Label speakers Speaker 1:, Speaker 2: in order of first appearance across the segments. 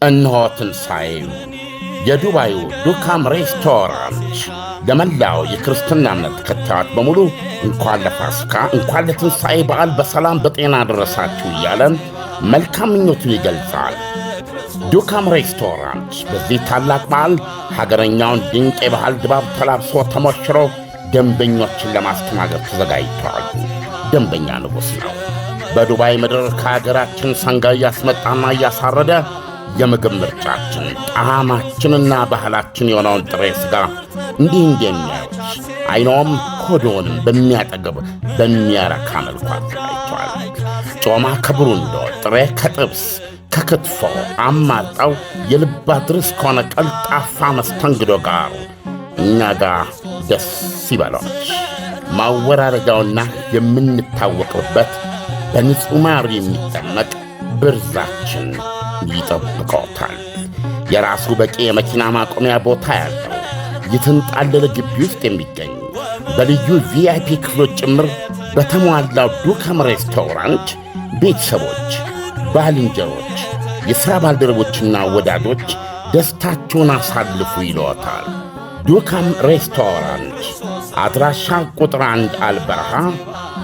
Speaker 1: እነሆ ትንሣኤው የዱባዩ ዱካም ሬስቶራንት ለመላው የክርስትና እምነት ተከታዮች በሙሉ እንኳን ለፋሲካ እንኳን ለትንሣኤ በዓል በሰላም በጤና ደረሳችሁ እያለ መልካም ምኞቱን ይገልጻል። ዱካም ሬስቶራንት በዚህ ታላቅ በዓል ሀገረኛውን ድንቅ የባህል ድባብ ተላብሶ ተሞሽሮ ደንበኞችን ለማስተናገድ ተዘጋጅተዋል። ደንበኛ ንጉሥ ነው። በዱባይ ምድር ከሀገራችን ሰንጋ እያስመጣና እያሳረደ የምግብ ምርጫችን ጣዕማችንና ባህላችን የሆነውን ጥሬ ሥጋ እንዲህ እንደሚያዩት አይኖም ሆዶንም በሚያጠግብ በሚያረካ መልኩ አዘጋጅቷል። ጮማ ከብሩንዶ፣ ጥሬ ከጥብስ፣ ከክትፎ አማርጠው የልብ አድርስ ከሆነ ቀልጣፋ መስተንግዶ ጋር እኛ ጋር ደስ ይበሎች። ማወራረጃውና የምንታወቅበት በንጹሕ ማር የሚጠመቅ ብርዛችን ይጠብቀውታል። የራሱ በቂ የመኪና ማቆሚያ ቦታ ያለው የተንጣለለ ግቢ ውስጥ የሚገኝ በልዩ ቪአይፒ ክፍሎች ጭምር በተሟላው ዱካም ሬስቶራንት ቤተሰቦች፣ ባልንጀሮች፣ የሥራ ባልደረቦችና ወዳጆች ደስታችሁን አሳልፉ ይለዎታል። ዱካም ሬስቶራንት አድራሻ ቁጥር 1 አልበረሃ፣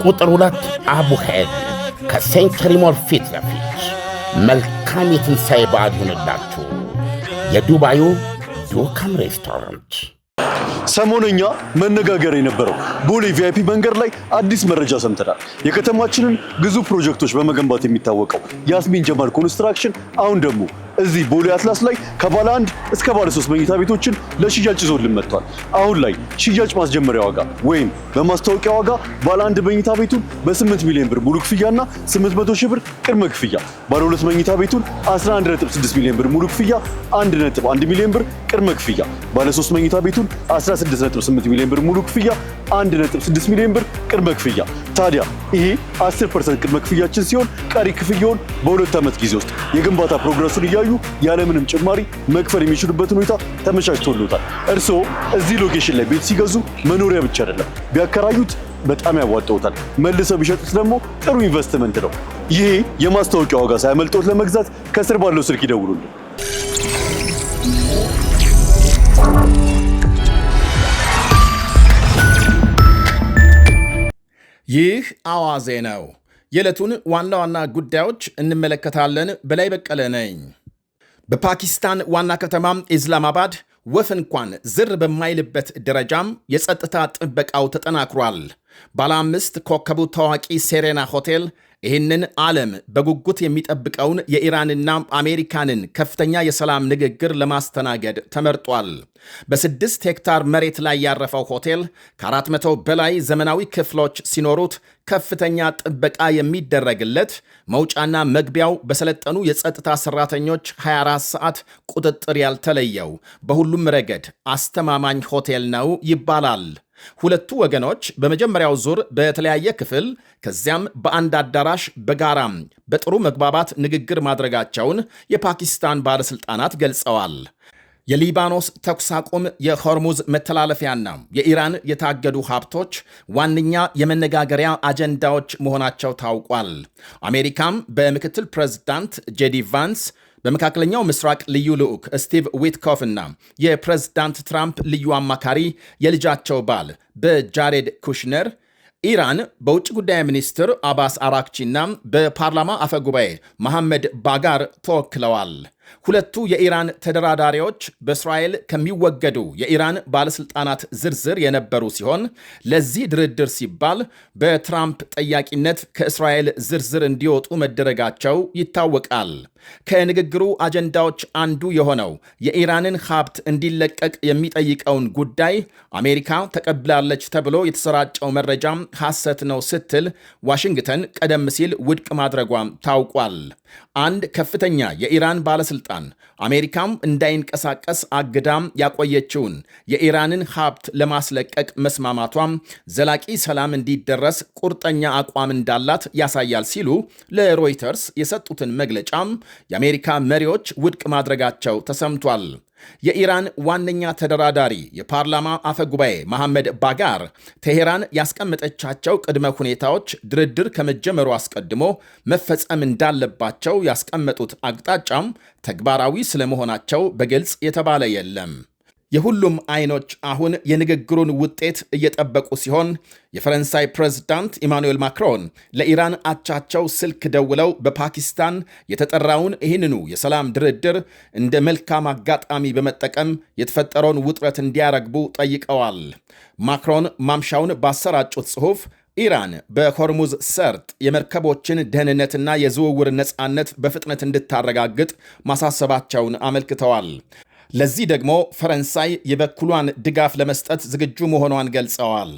Speaker 1: ቁጥር 2 አቡሄድ ከሴንቸሪ ሞል ፊት ለፊት። መልካም የትንሣኤ በዓል ይሁንላችሁ። የዱባዩ ዱካም ሬስቶራንት።
Speaker 2: ሰሞነኛ መነጋገር የነበረው ቦሌ ቪአይፒ መንገድ ላይ አዲስ መረጃ ሰምተናል። የከተማችንን ግዙፍ ፕሮጀክቶች በመገንባት የሚታወቀው ያስሚን ጀማል ኮንስትራክሽን አሁን ደግሞ እዚህ ቦሌ አትላስ ላይ ከባለ 1 እስከ ባለ 3 መኝታ ቤቶችን ለሽያጭ ይዞልን መጥቷል። አሁን ላይ ሽያጭ ማስጀመሪያ ዋጋ ወይም በማስታወቂያ ዋጋ ባለ 1 መኝታ ቤቱን በ8 ሚሊዮን ብር ሙሉ ክፍያና 800 ሺህ ብር ቅድመ ክፍያ፣ ባለ 2 መኝታ ቤቱን 11.6 ሚሊዮን ብር ሙሉ ክፍያ፣ 1.1 ሚሊዮን ብር ቅድመ ክፍያ፣ ባለ 3 መኝታ ቤቱን 16.8 ሚሊዮን ብር ሙሉ ክፍያ፣ 1.6 ሚሊዮን ብር ቅድመ ክፍያ። ታዲያ ይሄ 10% ቅድመ ክፍያችን ሲሆን ቀሪ ክፍያውን በ2 ዓመት ጊዜ ውስጥ የግንባታ ፕሮግረሱን እያዩ ያለምንም ጭማሪ መክፈል የሚችሉበትን ሁኔታ ተመቻችቶልዎታል። እርስዎ እዚህ ሎኬሽን ላይ ቤት ሲገዙ መኖሪያ ብቻ አይደለም ቢያከራዩት በጣም ያዋጣዎታል። መልሰው ቢሸጡት ደግሞ ጥሩ ኢንቨስትመንት ነው። ይሄ የማስታወቂያ ዋጋ ሳያመልጦት ለመግዛት ከስር ባለው ስልክ ይደውሉልን።
Speaker 3: ይህ አዋዜ ነው። የዕለቱን ዋና ዋና ጉዳዮች እንመለከታለን። በላይ በቀለ ነኝ። በፓኪስታን ዋና ከተማ ኢስላማባድ ወፍ እንኳን ዝር በማይልበት ደረጃም የጸጥታ ጥበቃው ተጠናክሯል። ባለ 5 ኮከቡ ታዋቂ ሴሬና ሆቴል ይህንን ዓለም በጉጉት የሚጠብቀውን የኢራንና አሜሪካንን ከፍተኛ የሰላም ንግግር ለማስተናገድ ተመርጧል። በ6 ሄክታር መሬት ላይ ያረፈው ሆቴል ከ400 በላይ ዘመናዊ ክፍሎች ሲኖሩት ከፍተኛ ጥበቃ የሚደረግለት፣ መውጫና መግቢያው በሰለጠኑ የጸጥታ ሰራተኞች 24 ሰዓት ቁጥጥር ያልተለየው በሁሉም ረገድ አስተማማኝ ሆቴል ነው ይባላል። ሁለቱ ወገኖች በመጀመሪያው ዙር በተለያየ ክፍል ከዚያም በአንድ አዳራሽ በጋራም በጥሩ መግባባት ንግግር ማድረጋቸውን የፓኪስታን ባለሥልጣናት ገልጸዋል። የሊባኖስ ተኩስ አቁም፣ የሆርሙዝ መተላለፊያና የኢራን የታገዱ ሀብቶች ዋነኛ የመነጋገሪያ አጀንዳዎች መሆናቸው ታውቋል። አሜሪካም በምክትል ፕሬዝዳንት ጄዲ ቫንስ፣ በመካከለኛው ምስራቅ ልዩ ልዑክ ስቲቭ ዊትኮፍ እና የፕሬዝዳንት ትራምፕ ልዩ አማካሪ የልጃቸው ባል በጃሬድ ኩሽነር፣ ኢራን በውጭ ጉዳይ ሚኒስትር አባስ አራክቺና በፓርላማ አፈጉባኤ መሐመድ ባጋር ተወክለዋል። ሁለቱ የኢራን ተደራዳሪዎች በእስራኤል ከሚወገዱ የኢራን ባለሥልጣናት ዝርዝር የነበሩ ሲሆን ለዚህ ድርድር ሲባል በትራምፕ ጠያቂነት ከእስራኤል ዝርዝር እንዲወጡ መደረጋቸው ይታወቃል። ከንግግሩ አጀንዳዎች አንዱ የሆነው የኢራንን ሀብት እንዲለቀቅ የሚጠይቀውን ጉዳይ አሜሪካ ተቀብላለች ተብሎ የተሰራጨው መረጃም ሐሰት ነው ስትል ዋሽንግተን ቀደም ሲል ውድቅ ማድረጓም ታውቋል። አንድ ከፍተኛ የኢራን ባለሥልጣን አሜሪካም እንዳይንቀሳቀስ አግዳም ያቆየችውን የኢራንን ሀብት ለማስለቀቅ መስማማቷም ዘላቂ ሰላም እንዲደረስ ቁርጠኛ አቋም እንዳላት ያሳያል ሲሉ ለሮይተርስ የሰጡትን መግለጫም የአሜሪካ መሪዎች ውድቅ ማድረጋቸው ተሰምቷል። የኢራን ዋነኛ ተደራዳሪ የፓርላማ አፈ ጉባኤ መሐመድ ባጋር ቴሄራን ያስቀመጠቻቸው ቅድመ ሁኔታዎች ድርድር ከመጀመሩ አስቀድሞ መፈጸም እንዳለባቸው ያስቀመጡት አቅጣጫም ተግባራዊ ስለመሆናቸው በግልጽ የተባለ የለም። የሁሉም አይኖች አሁን የንግግሩን ውጤት እየጠበቁ ሲሆን የፈረንሳይ ፕሬዝዳንት ኢማኑኤል ማክሮን ለኢራን አቻቸው ስልክ ደውለው በፓኪስታን የተጠራውን ይህንኑ የሰላም ድርድር እንደ መልካም አጋጣሚ በመጠቀም የተፈጠረውን ውጥረት እንዲያረግቡ ጠይቀዋል። ማክሮን ማምሻውን ባሰራጩት ጽሑፍ ኢራን በሆርሙዝ ሰርጥ የመርከቦችን ደህንነትና የዝውውር ነፃነት በፍጥነት እንድታረጋግጥ ማሳሰባቸውን አመልክተዋል። ለዚህ ደግሞ ፈረንሳይ የበኩሏን ድጋፍ ለመስጠት ዝግጁ መሆኗን ገልጸዋል።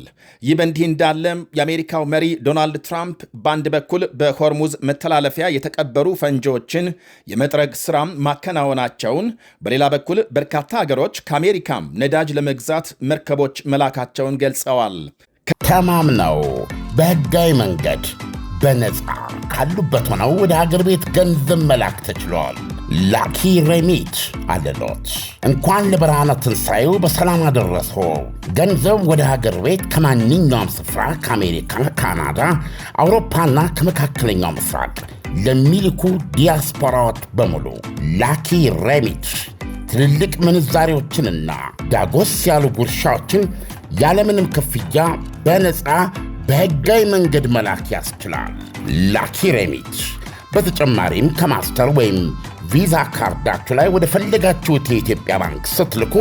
Speaker 3: ይህ በእንዲህ እንዳለም የአሜሪካው መሪ ዶናልድ ትራምፕ በአንድ በኩል በሆርሙዝ መተላለፊያ የተቀበሩ ፈንጂዎችን የመጥረግ ሥራም ማከናወናቸውን፣ በሌላ በኩል በርካታ አገሮች ከአሜሪካም ነዳጅ ለመግዛት መርከቦች መላካቸውን ገልጸዋል።
Speaker 1: ተማምነው በሕጋዊ መንገድ በነፃ ካሉበት ሆነው ወደ ሀገር ቤት ገንዘብ መላክ ተችሏል። ላኪ ሬሚት አለሎት። እንኳን ለብርሃነ ትንሣኤው በሰላም አደረሶ። ገንዘብ ወደ ሀገር ቤት ከማንኛውም ስፍራ ከአሜሪካ፣ ካናዳ፣ አውሮፓና ከመካከለኛው ምስራቅ ለሚልኩ ዲያስፖራዎች በሙሉ ላኪ ሬሚት ትልልቅ ምንዛሬዎችንና ዳጎስ ያሉ ጉርሻዎችን ያለምንም ክፍያ በነፃ በሕጋዊ መንገድ መላክ ያስችላል። ላኪ ሬሚት በተጨማሪም ከማስተር ወይም ቪዛ ካርዳችሁ ላይ ወደ ፈለጋችሁት የኢትዮጵያ ባንክ ስትልኩ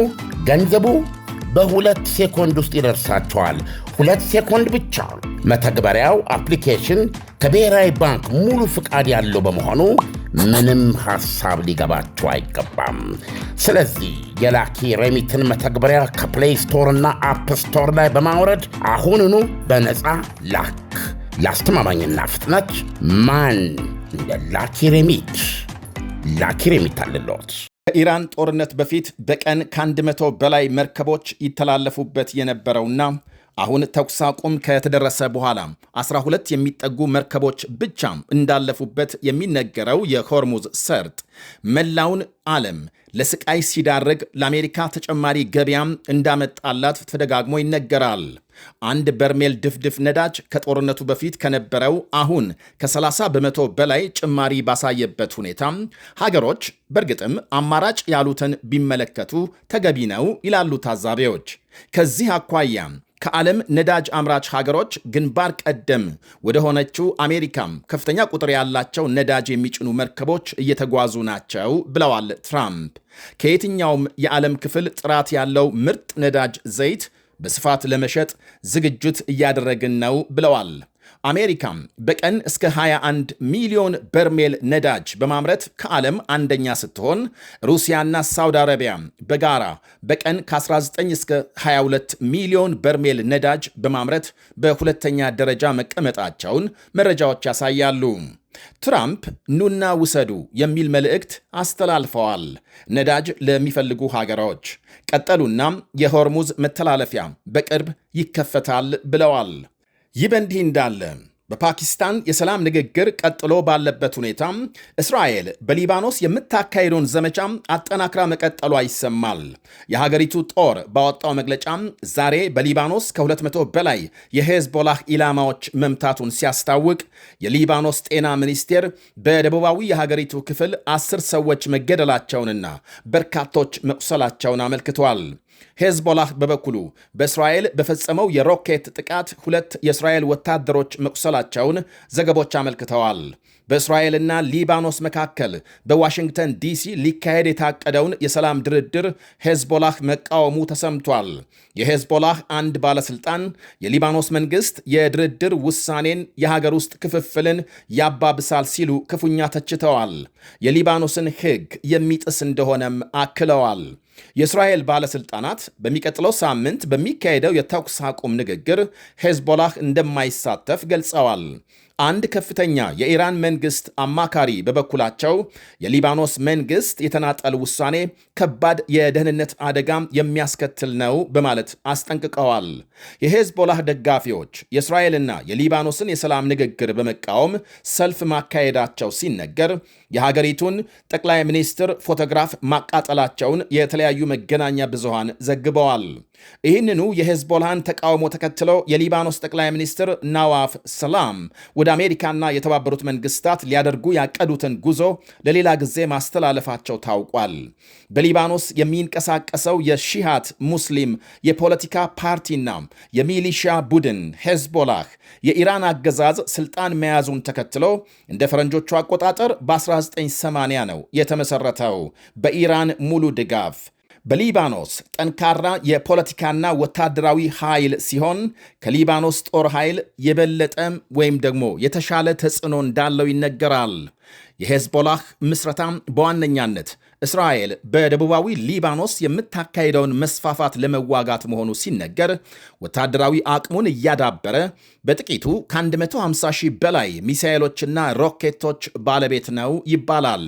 Speaker 1: ገንዘቡ በ2 ሴኮንድ ውስጥ ይደርሳችኋል። 2 ሴኮንድ ብቻ። መተግበሪያው አፕሊኬሽን ከብሔራዊ ባንክ ሙሉ ፍቃድ ያለው በመሆኑ ምንም ሐሳብ ሊገባችሁ አይገባም። ስለዚህ የላኪ ሬሚትን መተግበሪያ ከፕሌይ ስቶር እና አፕ ስቶር ላይ በማውረድ አሁኑኑ በነፃ ላክ። ለአስተማማኝና ፍጥነት ማን እንደ ላኪ ሬሚት። ላኪ ሬሚት አለሎት።
Speaker 3: ከኢራን ጦርነት በፊት በቀን ከ100 በላይ መርከቦች ይተላለፉበት የነበረውና አሁን ተኩስ አቁም ከተደረሰ በኋላ 12 የሚጠጉ መርከቦች ብቻ እንዳለፉበት የሚነገረው የሆርሙዝ ሰርጥ መላውን ዓለም ለስቃይ ሲዳርግ ለአሜሪካ ተጨማሪ ገበያም እንዳመጣላት ተደጋግሞ ይነገራል። አንድ በርሜል ድፍድፍ ነዳጅ ከጦርነቱ በፊት ከነበረው አሁን ከ30 በመቶ በላይ ጭማሪ ባሳየበት ሁኔታ ሀገሮች በእርግጥም አማራጭ ያሉትን ቢመለከቱ ተገቢ ነው ይላሉ ታዛቢዎች። ከዚህ አኳያ ከዓለም ነዳጅ አምራች ሀገሮች ግንባር ቀደም ወደ ሆነችው አሜሪካም ከፍተኛ ቁጥር ያላቸው ነዳጅ የሚጭኑ መርከቦች እየተጓዙ ናቸው ብለዋል ትራምፕ። ከየትኛውም የዓለም ክፍል ጥራት ያለው ምርጥ ነዳጅ ዘይት በስፋት ለመሸጥ ዝግጅት እያደረግን ነው ብለዋል። አሜሪካም በቀን እስከ 21 ሚሊዮን በርሜል ነዳጅ በማምረት ከዓለም አንደኛ ስትሆን ሩሲያና ሳውዲ አረቢያ በጋራ በቀን ከ19 እስከ 22 ሚሊዮን በርሜል ነዳጅ በማምረት በሁለተኛ ደረጃ መቀመጣቸውን መረጃዎች ያሳያሉ። ትራምፕ ኑና ውሰዱ የሚል መልእክት አስተላልፈዋል። ነዳጅ ለሚፈልጉ ሀገሮች ቀጠሉና የሆርሙዝ መተላለፊያ በቅርብ ይከፈታል ብለዋል። ይህ በእንዲህ እንዳለ በፓኪስታን የሰላም ንግግር ቀጥሎ ባለበት ሁኔታ እስራኤል በሊባኖስ የምታካሄደውን ዘመቻ አጠናክራ መቀጠሏ ይሰማል። የሀገሪቱ ጦር ባወጣው መግለጫ ዛሬ በሊባኖስ ከ200 በላይ የሄዝቦላህ ኢላማዎች መምታቱን ሲያስታውቅ የሊባኖስ ጤና ሚኒስቴር በደቡባዊ የሀገሪቱ ክፍል 10 ሰዎች መገደላቸውንና በርካቶች መቁሰላቸውን አመልክቷል። ሄዝቦላህ በበኩሉ በእስራኤል በፈጸመው የሮኬት ጥቃት 2 የእስራኤል ወታደሮች መቁሰላቸውን ዘገቦች አመልክተዋል። በእስራኤልና ሊባኖስ መካከል በዋሽንግተን ዲሲ ሊካሄድ የታቀደውን የሰላም ድርድር ሄዝቦላህ መቃወሙ ተሰምቷል። የሄዝቦላህ አንድ ባለሥልጣን የሊባኖስ መንግሥት የድርድር ውሳኔን የሀገር ውስጥ ክፍፍልን ያባብሳል ሲሉ ክፉኛ ተችተዋል። የሊባኖስን ሕግ የሚጥስ እንደሆነም አክለዋል። የእስራኤል ባለሥልጣናት በሚቀጥለው ሳምንት በሚካሄደው የተኩስ አቁም ንግግር ሄዝቦላህ እንደማይሳተፍ ገልጸዋል። አንድ ከፍተኛ የኢራን መንግስት አማካሪ በበኩላቸው የሊባኖስ መንግስት የተናጠል ውሳኔ ከባድ የደህንነት አደጋ የሚያስከትል ነው በማለት አስጠንቅቀዋል። የሄዝቦላህ ደጋፊዎች የእስራኤልና የሊባኖስን የሰላም ንግግር በመቃወም ሰልፍ ማካሄዳቸው ሲነገር የሀገሪቱን ጠቅላይ ሚኒስትር ፎቶግራፍ ማቃጠላቸውን የተለያዩ መገናኛ ብዙሃን ዘግበዋል። ይህንኑ የሄዝቦላህን ተቃውሞ ተከትለው የሊባኖስ ጠቅላይ ሚኒስትር ናዋፍ ሰላም ወደ አሜሪካና የተባበሩት መንግስታት ሊያደርጉ ያቀዱትን ጉዞ ለሌላ ጊዜ ማስተላለፋቸው ታውቋል። በሊባኖስ የሚንቀሳቀሰው የሺሃት ሙስሊም የፖለቲካ ፓርቲና የሚሊሻ ቡድን ሄዝቦላህ የኢራን አገዛዝ ስልጣን መያዙን ተከትሎ እንደ ፈረንጆቹ አቆጣጠር በ1980 ነው የተመሰረተው በኢራን ሙሉ ድጋፍ። በሊባኖስ ጠንካራ የፖለቲካና ወታደራዊ ኃይል ሲሆን ከሊባኖስ ጦር ኃይል የበለጠ ወይም ደግሞ የተሻለ ተጽዕኖ እንዳለው ይነገራል። የሄዝቦላህ ምስረታም በዋነኛነት እስራኤል በደቡባዊ ሊባኖስ የምታካሄደውን መስፋፋት ለመዋጋት መሆኑ ሲነገር ወታደራዊ አቅሙን እያዳበረ በጥቂቱ ከ150 ሺህ በላይ ሚሳኤሎችና ሮኬቶች ባለቤት ነው ይባላል።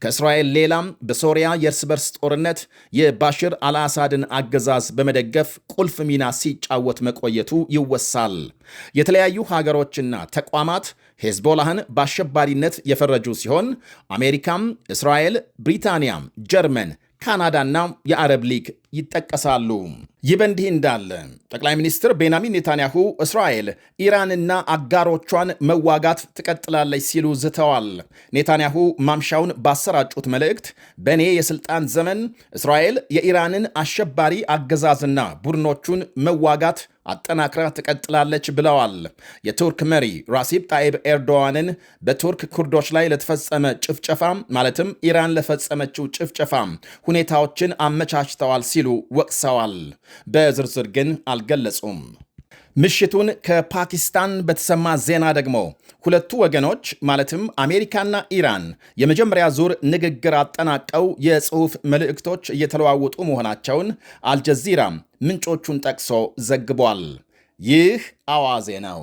Speaker 3: ከእስራኤል ሌላም በሶሪያ የእርስ በርስ ጦርነት የባሽር አልአሳድን አገዛዝ በመደገፍ ቁልፍ ሚና ሲጫወት መቆየቱ ይወሳል። የተለያዩ ሀገሮችና ተቋማት ሄዝቦላህን በአሸባሪነት የፈረጁ ሲሆን አሜሪካም፣ እስራኤል፣ ብሪታንያም፣ ጀርመን፣ ካናዳና የአረብ ሊግ ይጠቀሳሉ። ይህ በእንዲህ እንዳለ ጠቅላይ ሚኒስትር ቤንያሚን ኔታንያሁ እስራኤል ኢራንና አጋሮቿን መዋጋት ትቀጥላለች ሲሉ ዝተዋል። ኔታንያሁ ማምሻውን ባሰራጩት መልእክት በእኔ የሥልጣን ዘመን እስራኤል የኢራንን አሸባሪ አገዛዝና ቡድኖቹን መዋጋት አጠናክራ ትቀጥላለች ብለዋል። የቱርክ መሪ ራሲብ ጣይብ ኤርዶዋንን በቱርክ ኩርዶች ላይ ለተፈጸመ ጭፍጨፋ ማለትም ኢራን ለፈጸመችው ጭፍጨፋ ሁኔታዎችን አመቻችተዋል ሲሉ ወቅሰዋል። በዝርዝር ግን አልገለጹም። ምሽቱን ከፓኪስታን በተሰማ ዜና ደግሞ ሁለቱ ወገኖች ማለትም አሜሪካና ኢራን የመጀመሪያ ዙር ንግግር አጠናቀው የጽሑፍ መልእክቶች እየተለዋወጡ መሆናቸውን አልጀዚራ ምንጮቹን ጠቅሶ ዘግቧል። ይህ አዋዜ ነው።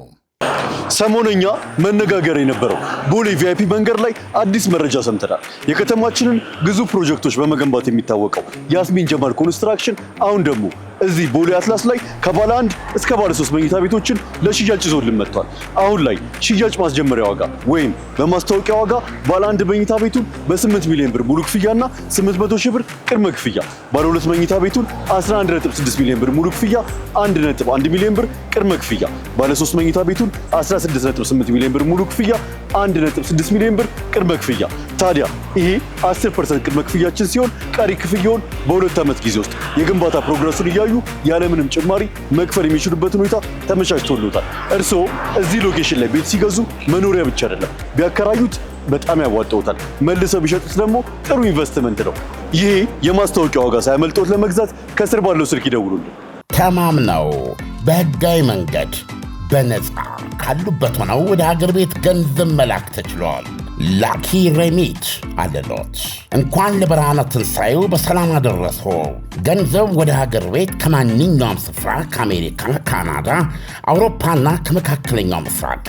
Speaker 2: ሰሞነኛ መነጋገር የነበረው ቦሌ ቪአይፒ መንገድ ላይ አዲስ መረጃ ሰምተናል። የከተማችንን ግዙፍ ፕሮጀክቶች በመገንባት የሚታወቀው ያስሚን ጀማል ኮንስትራክሽን አሁን ደግሞ እዚህ ቦሌ አትላስ ላይ ከባለ 1 እስከ ባለ 3 መኝታ ቤቶችን ለሽያጭ ይዞልን መጥቷል። አሁን ላይ ሽያጭ ማስጀመሪያ ዋጋ ወይም በማስታወቂያ ዋጋ ባለ 1 መኝታ ቤቱን በ8 ሚሊዮን ብር ሙሉ ክፍያና 800 ሺህ ብር ቅድመ ክፍያ፣ ባለ 2 መኝታ ቤቱን 11.6 ሚሊዮን ብር ሙሉ ክፍያ፣ 1.1 ሚሊዮን ብር ቅድመ ክፍያ፣ ባለ 3 መኝታ ቤቱን 16.8 ሚሊዮን ብር ሙሉ ክፍያ፣ 1.6 ሚሊዮን ብር ቅድመ ክፍያ። ታዲያ ይሄ 10% ቅድመ ክፍያችን ሲሆን ቀሪ ክፍያውን በ2 ዓመት ጊዜ ውስጥ የግንባታ ፕሮግረሱን እያዩ ያለምንም ጭማሪ መክፈል የሚችሉበትን ሁኔታ ተመቻችቶልዎታል። እርስዎ እዚህ ሎኬሽን ላይ ቤት ሲገዙ መኖሪያ ብቻ አይደለም ቢያከራዩት በጣም ያዋጣዎታል። መልሰው ቢሸጡት ደግሞ ጥሩ ኢንቨስትመንት ነው። ይሄ የማስታወቂያ ዋጋ ሳያመልጦት ለመግዛት ከስር ባለው ስልክ ይደውሉልን።
Speaker 1: ተማምነው በህጋዊ መንገድ በነፃ ካሉበት ሆነው ወደ ሀገር ቤት ገንዘብ መላክ ተችሏል። ላኪ ሬሚት አለሎት። እንኳን ለብርሃነ ትንሣኤው በሰላም አደረሰዎ። ገንዘብ ወደ ሀገር ቤት ከማንኛውም ስፍራ ከአሜሪካ፣ ካናዳ፣ አውሮፓና ከመካከለኛው ምስራቅ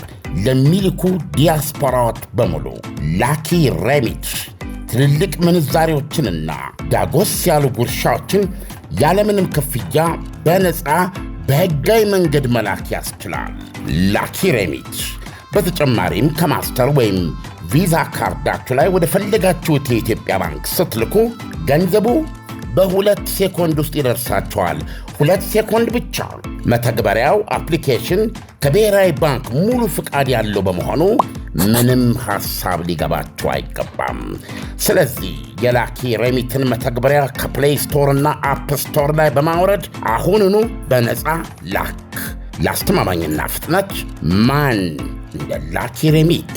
Speaker 1: ለሚልኩ ዲያስፖራዎች በሙሉ ላኪ ሬሚት ትልልቅ ምንዛሬዎችንና ዳጎስ ያሉ ጉርሻዎችን ያለምንም ክፍያ በነፃ በህጋዊ መንገድ መላክ ያስችላል። ላኪ ሬሚት በተጨማሪም ከማስተር ወይም ቪዛ ካርዳችሁ ላይ ወደ ፈለጋችሁት የኢትዮጵያ ባንክ ስትልኩ ገንዘቡ በ2 ሴኮንድ ውስጥ ይደርሳችኋል። 2 ሴኮንድ ብቻ። መተግበሪያው አፕሊኬሽን ከብሔራዊ ባንክ ሙሉ ፍቃድ ያለው በመሆኑ ምንም ሐሳብ ሊገባችሁ አይገባም። ስለዚህ የላኪ ሬሚትን መተግበሪያ ከፕሌይ ስቶር እና አፕ ስቶር ላይ በማውረድ አሁኑኑ በነፃ ላክ። ለአስተማማኝና ፍጥነት ማን እንደ ላኪ ሬሚት።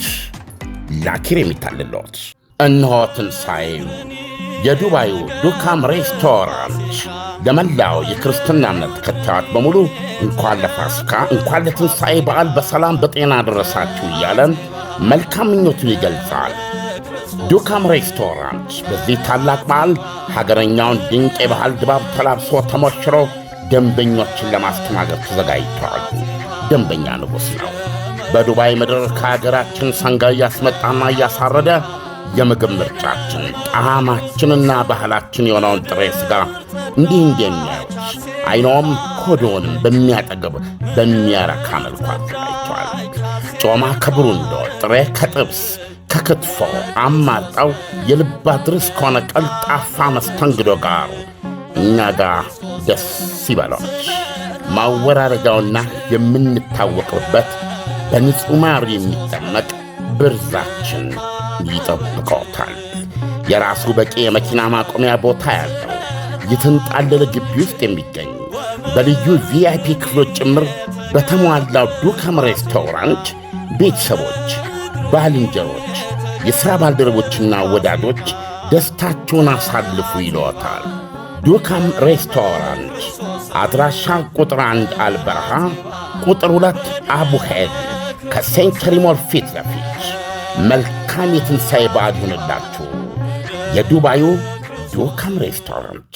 Speaker 1: ላኪ ሬሚት አለሎት። እነሆ ትንሣኤው የዱባዩ ዱካም ሬስቶራንት ለመላው የክርስትና እምነት ተከታዮች በሙሉ እንኳን ለፋሲካ እንኳን ለትንሣኤ በዓል በሰላም በጤና ደረሳችሁ እያለን መልካም ምኞቱን ይገልጻል። ዱካም ሬስቶራንት በዚህ ታላቅ በዓል ሀገረኛውን ድንቅ የባህል ድባብ ተላብሶ ተሞሽሮ ደንበኞችን ለማስተናገድ ተዘጋጅተዋል። ደንበኛ ንጉሥ ነው። በዱባይ ምድር ከሀገራችን ሰንጋ እያስመጣና እያሳረደ የምግብ ምርጫችን ጣዕማችንና ባህላችን የሆነውን ጥሬ ሥጋ እንዲህ እንደሚያዩት አይኖም ሆዶንም በሚያጠግብ በሚያረካ መልኩ አዘጋጅቷል። ጮማ ከብሩንዶ፣ ጥሬ ከጥብስ ከክትፎ አማርጠው የልብ አድርስ ከሆነ ቀልጣፋ መስተንግዶ ጋር እኛ ጋር ደስ ይበሎት። ማወራረጃውና የምንታወቅበት በንጹሕ ማር የሚጠመቅ ብርዛችን ይጠብቀዎታል። የራሱ በቂ የመኪና ማቆሚያ ቦታ ያለው የተንጣለለ ግቢ ውስጥ የሚገኝ በልዩ ቪአይፒ ክፍሎች ጭምር በተሟላው ዱካም ሬስቶራንት ቤተሰቦች፣ ባልንጀሮች፣ የሥራ ባልደረቦችና ወዳጆች ደስታችሁን አሳልፉ ይለዎታል። ዱካም ሬስቶራንት አድራሻ ቁጥር 1 አልበረሃ፣ ቁጥር 2 አቡሄድ ከሴንቸሪ ሞል ፊት ለፊት። መልካም የትንሣኤ በዓል ይሁንላችሁ። የዱባዩ ዱካም ሬስቶራንት